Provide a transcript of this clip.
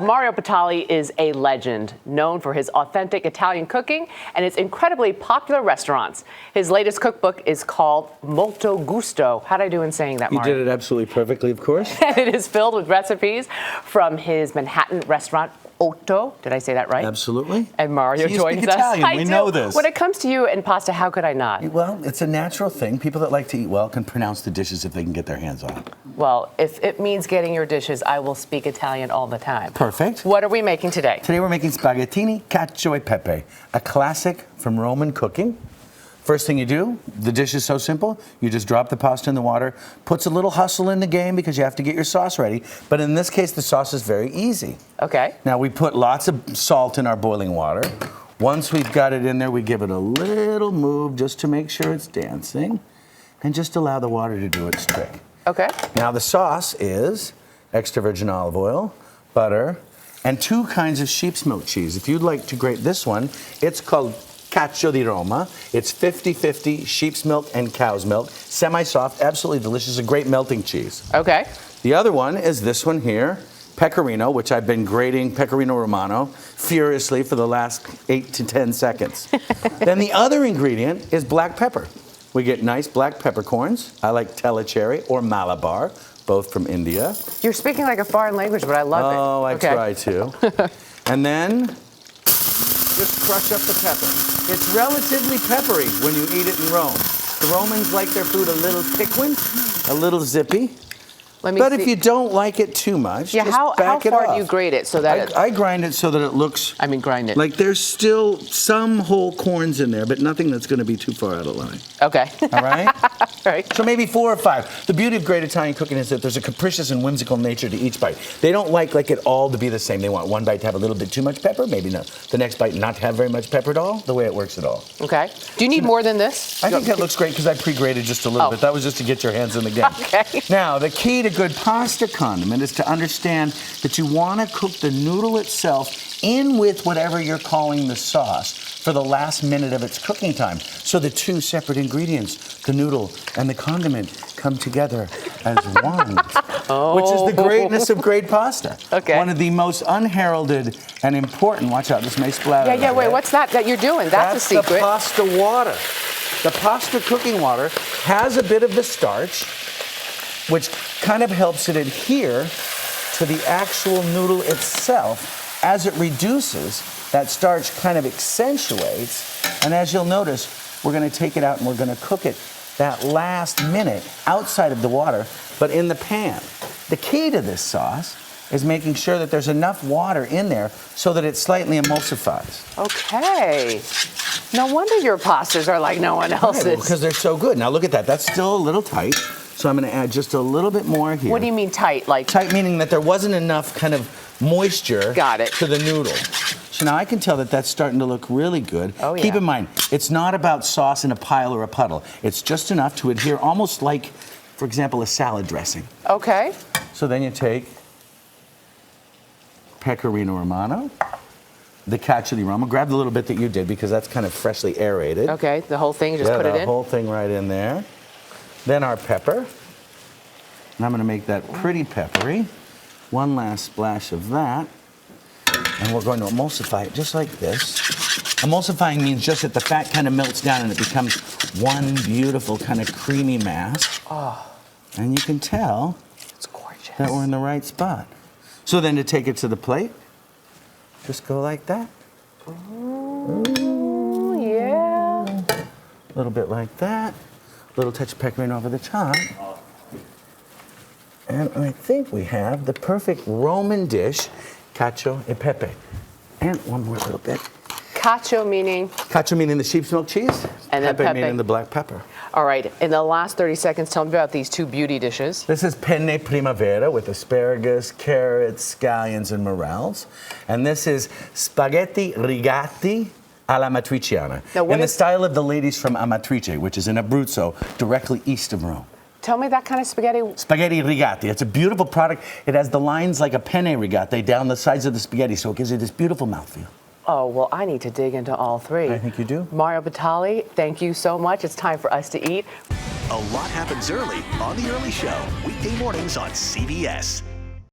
Mario Batali is a legend, known for his authentic Italian cooking and his incredibly popular restaurants. His latest cookbook is called Molto Gusto. How'd I do in saying that, Mario? You did it absolutely perfectly, of course. And it is filled with recipes from his Manhattan restaurant, Otto. Did I say that right? Absolutely. And Mario so you joins speak us. Italian. We know this. When it comes to you and pasta, how could I not? Well, it's a natural thing. People that like to eat well can pronounce the dishes if they can get their hands on it. Well, if it means getting your dishes, I will speak Italian all the time. Perfect. What are we making today? Today we're making spaghettini cacio e pepe, a classic from Roman cooking. First thing you do, the dish is so simple, you just drop the pasta in the water. Puts a little hustle in the game because you have to get your sauce ready. But in this case, the sauce is very easy. Okay. Now we put lots of salt in our boiling water. Once we've got it in there, we give it a little move just to make sure it's dancing. And just allow the water to do its trick. Okay. Now the sauce is extra virgin olive oil, butter, and 2 kinds of sheep's milk cheese. If you'd like to grate this one, it's called Cacio di Roma. It's 50-50 sheep's milk and cow's milk. Semi-soft, absolutely delicious, a great melting cheese. Okay. The other one is this one here, Pecorino, which I've been grating Pecorino Romano furiously for the last 8 to 10 seconds. Then the other ingredient is black pepper. We get nice black peppercorns. I like Tellicherry or Malabar, both from India. You're speaking like a foreign language, but I love it. Oh, I try to. And then just crush up the pepper. It's relatively peppery when you eat it in Rome. The Romans like their food a little piquant, a little zippy. But if you don't like it too much, just back it off. How far do you grate it so that I grind it so that it looks... grind it. Like there's still some whole corns in there, but nothing that's going to be too far out of line. Okay. All right? Right. So maybe 4 or 5. The beauty of great Italian cooking is that there's a capricious and whimsical nature to each bite. They don't like it all to be the same. They want one bite to have a little bit too much pepper, maybe no. The next bite not to have very much pepper at all, the way it works at all. Okay. Do you need more than this? I think that looks great because I pre-grated just a little bit. That was just to get your hands in the game. Okay. Now, the key to good pasta condiment is to understand that you want to cook the noodle itself in with whatever you're calling the sauce for the last minute of its cooking time. So the 2 separate ingredients, the noodle and the condiment, come together as one. Which is the greatness of great pasta. Okay. One of the most unheralded and important, watch out, this may splatter. Yeah, wait, what's that you're doing? That's a secret. The pasta water. The pasta cooking water has a bit of the starch, which kind of helps it adhere to the actual noodle itself. As it reduces, that starch kind of accentuates, and as you'll notice, we're going to take it out and we're going to cook it that last minute outside of the water, but in the pan. The key to this sauce is making sure that there's enough water in there so that it slightly emulsifies. Okay. No wonder your pastas are like no one else's. Right, because they're so good. Now look at that. That's still a little tight. So I'm going to add just a little bit more here. What do you mean tight? Like tight meaning that there wasn't enough kind of moisture to the noodle. So now I can tell that that's starting to look really good. Oh, yeah. Keep in mind, it's not about sauce in a pile or a puddle. It's just enough to adhere almost like, for example, a salad dressing. Okay. So then you take Pecorino Romano, the Cacio di Roma. Grab the little bit that you did because that's kind of freshly aerated. Okay, the whole thing, just put it in? the whole thing right in there. Then our pepper. And I'm going to make that pretty peppery. One last splash of that. And we're going to emulsify it just like this. Emulsifying means just that the fat kind of melts down and it becomes one beautiful kind of creamy mass. Oh. And you can tell it's gorgeous. That we're in the right spot. So then to take it to the plate, just go like that. Ooh, yeah. A little bit like that. A little touch of pecorino over the top. And I think we have the perfect Roman dish, cacio e pepe. And one more little bit. Cacio meaning? Cacio meaning the sheep's milk cheese. And then pepe meaning the black pepper. All right, in the last 30 seconds, tell me about these 2 beauty dishes. This is penne primavera with asparagus, carrots, scallions, and morels. And this is spaghetti rigati alla matriciana. In the style of the ladies from Amatrice, which is in Abruzzo, directly east of Rome. Tell me that kind of spaghetti. Spaghetti rigati. It's a beautiful product. It has the lines like a penne rigati down the sides of the spaghetti, so it gives you this beautiful mouthfeel. Oh, well, I need to dig into all 3. I think you do. Mario Batali, thank you so much. It's time for us to eat. A lot happens early on The Early Show, weekday mornings on CBS.